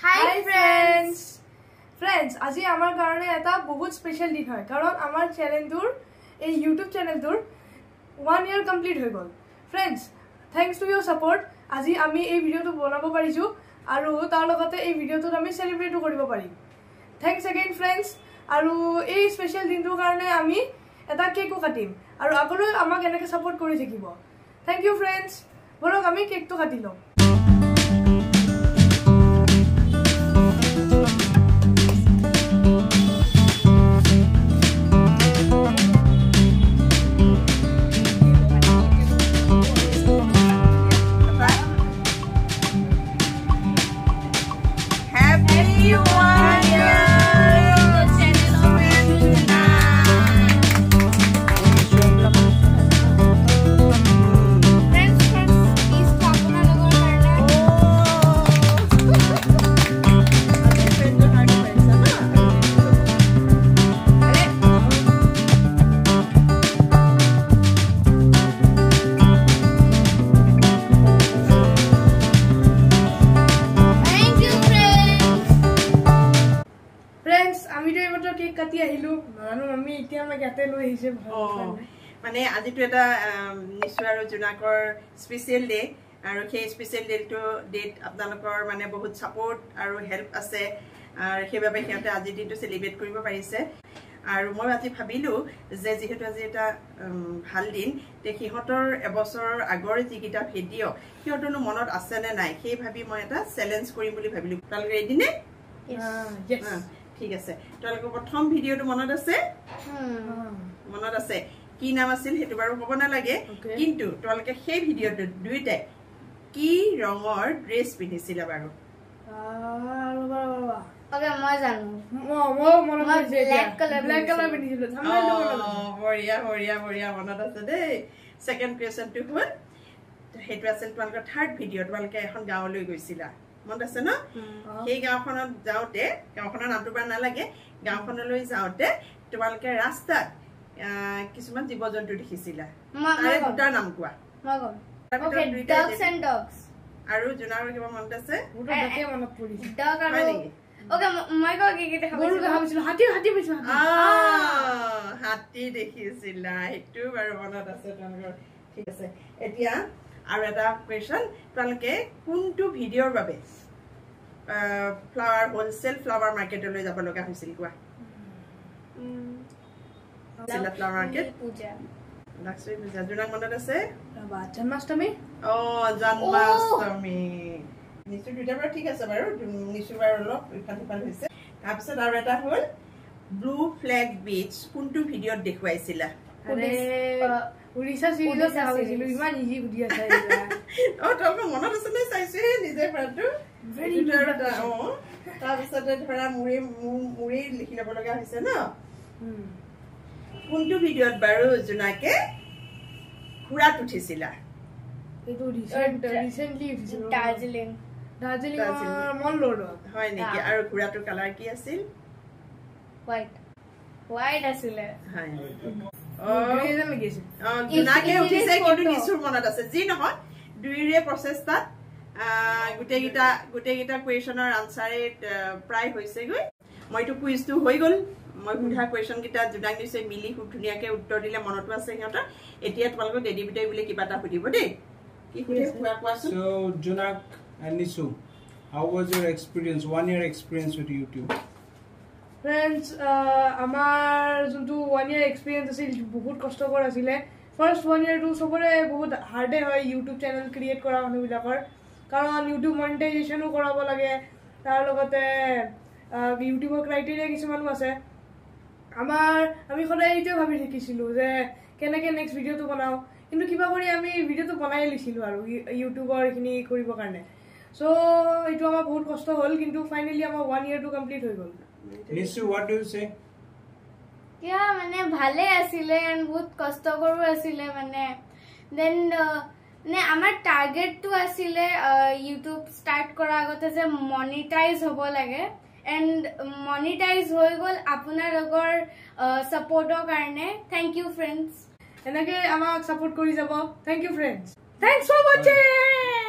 Hi friends. Friends, আজি আমাৰ কাৰণে এটা বহুত স্পেশাল দিন হয় কাৰণ আমাৰ চ্যানেলটোৰ এই YouTube চ্যানেলটোৰ 1 year কমপ্লিট হৈ গল। Friends, thanks to your support আজি আমি এই ভিডিওটো বনাব পাৰিছো আৰু তাৰ লগতে এই ভিডিওটোত আমি সেলিব্ৰেট কৰিব পাৰিম। Thanks again friends আৰু এই স্পেশাল দিনটোৰ কাৰণে আমি এটা কেকও কাটিম আৰু আগলৈ আমাক এনেকৈ সাপোৰ্ট কৰি থাকিব। Thank you friends. বলক আমি কেকটো কাটি লওঁ। কেক কাটি আহিলো নানো আমি এতিয়া মই গাতে লৈ আহিছে মানে আজি তো এটা নিশ্চু আৰু জুনাকৰ স্পেশাল ডে আৰু সেই স্পেশাল ডেট আপোনালোকৰ মানে বহুত সাপোৰ্ট আৰু হেল্প আছে আৰু সেইবাবে সিহঁতে আজি দিনটো সেলিব্ৰেট কৰিব পাৰিছে আৰু মই আজি ভাবিলো যে যেহেতু আজি এটা ভাল দিন তে সিহঁতৰ এবছৰৰ আগৰ যিকিটা ভিডিও সিহঁতৰনো মনত আছে নে নাই সেই ভাবি মই এটা চ্যালেঞ্জ কৰিম বুলি ভাবিলো। আপোনালোক ৰেডি নে? Yes. ঠিক আছে তোমালোকৰ প্ৰথম ভিডিওটো মনত আছে? মনত আছে কি নাম আছিল হেতু বাৰু ক'ব না লাগে কিন্তু তোমালোকে সেই ভিডিওটো দুইটাই কি ৰঙৰ ড্ৰেছ পিন্ধিছিলা বাৰু? ওকে মই জানো মনত আছে ব্ল্যাক কালাৰ পিন্ধিছিলো বঢ়িয়া বঢ়িয়া বঢ়িয়া মনত আছে দেই। সেকেন্ড কোৱেশ্চনটো হ'ল হেতু আছিল তোমালোকৰ থাৰ্ড ভিডিও তোমালোকে এখন গাঁৱলৈ গৈছিলা মনত আছে ন? সেই গাঁওখনত যাওঁতে গাঁওখনৰ নামটো বাৰু নালাগে গাঁওখনলৈ যাওঁতে তোমালোকে ৰাস্তাত কিছুমান জীৱ-জন্তু দেখিছিলা তাৰে দুটাৰ নাম কোৱা। ওকে ডগস এন্ড ডগস আৰু জুনাৰৰ কিবা মনত আছে? দুটাকে মনত পৰিছে ডগ আৰু ওকে মই কও কি কি গৰু দেখাইছিলো হাতী পাইছো হাতী দেখিছিলা হেতু বাৰু মনত আছে তোমালোকৰ। ঠিক আছে এতিয়া আৰু এটা কোৱেশ্চন তোমালোকে কোনটো ভিডিওৰ বাবে ফ্লাৱাৰ হোলসেল ফ্লাৱাৰ মাৰ্কেটলৈ যাব লগা হৈছিল কোৱা? ফ্লাৱাৰ মাৰ্কেট পূজা লক্ষ্মী পূজা জুনাক মনত আছে? জন্মাষ্টমী জন্মাষ্টমী নিশ্চয় দুটা বাৰু ঠিক আছে বাৰু নিশ্চয় বাৰু অলপ ইফাল সিফাল হৈছে। তাৰপিছত আৰু এটা হ'ল ব্লু ফ্লেগ বিচ কোনটো ভিডিওত দেখুৱাইছিলা? উৰিষ্যা চিৰিজত দেখাইছিলো ইমান ইজি সুধি আছে তোমালোকৰ মনত আছে নে? চাইছো নিজে পৰাটো তাৰপিছতে ধৰা মুৰি লিখি ল'ব লগা হৈছে ন। কোনটো ভিডিওত বাৰু জুনাকে ঘোঁৰাত উঠিছিলা? এইটো ৰিসেন্টলি উঠিছিলো দাৰ্জিলিং মল ৰোড হয় নেকি? আৰু ঘোঁৰাটোৰ কালাৰ কি আছিল? হোৱাইট আছিলে হয় জুনাকে উঠিছে কিন্তু নিচুৰ মনত আছে যি নহয় দুইৰে প্ৰচেষ্টাত গোটেইকেইটা কুৱেশ্যনৰ আনচাৰে প্ৰায় হৈছেগৈ। মইতো কুইজটো হৈ গ'ল মই সোধা কুৱেশ্যন কেইটা জুনাক নিশ্চয় মিলি খুব ধুনীয়াকে উত্তৰ দিলে মনতো আছে সিহঁতৰ। এতিয়া তোমালোকক ডেডি বিটাই বুলি কিবা এটা সুধিব দেই কি সুধে কোৱাচোন। So Junak and Nisu, how was your experience 1 year experience with YouTube? Friends, আমাৰ যোনটো 1 year এক্সপেৰিয়েন্স আছিল বহুত কষ্টকৰ আছিলে। ফাৰ্স্ট 1 year টো সবৰে বহুত হাৰ্ডে হয় ইউটিউব চেনেল ক্ৰিয়েট কৰা মানুহবিলাকৰ কাৰণ ইউটিউব মনিটাইজেশনো কৰাব লাগে তাৰ লগতে ইউটিউবৰ ক্ৰাইটেৰিয়া কিছুমানো আছে। আমি সদায় এইটোৱে ভাবি থাকিছিলো যে কেনেকৈ নেক্সট ভিডিওটো বনাওঁ কিন্তু কিবা কৰি আমি ভিডিওটো বনাই লৈছিলো আৰু ইউটিউবৰ এইখিনি কৰিবৰ কাৰণে। সো এইটো আমাৰ বহুত কষ্ট হ'ল কিন্তু ফাইনেলি আমাৰ 1 year টো কমপ্লিট হৈ গ'ল। Nisu, what do you say? মানে ভালে আছিলে এন্ড বহুত কষ্টকৰো আছিলে মানে দেন নে আমাৰ টাৰ্গেটটো আছিলে ইউটিউব ষ্টাৰ্ট কৰাৰ আগতে যে মনিটাইজ হ'ব লাগে এন্ড মনিটাইজ হৈ গ'ল আপোনালোকৰ সাপোৰ্টৰ কাৰণে। Thank you friends. এনেকৈ আমাক সাপোৰ্ট কৰি যাব। Thank you friends. Thanks for watching.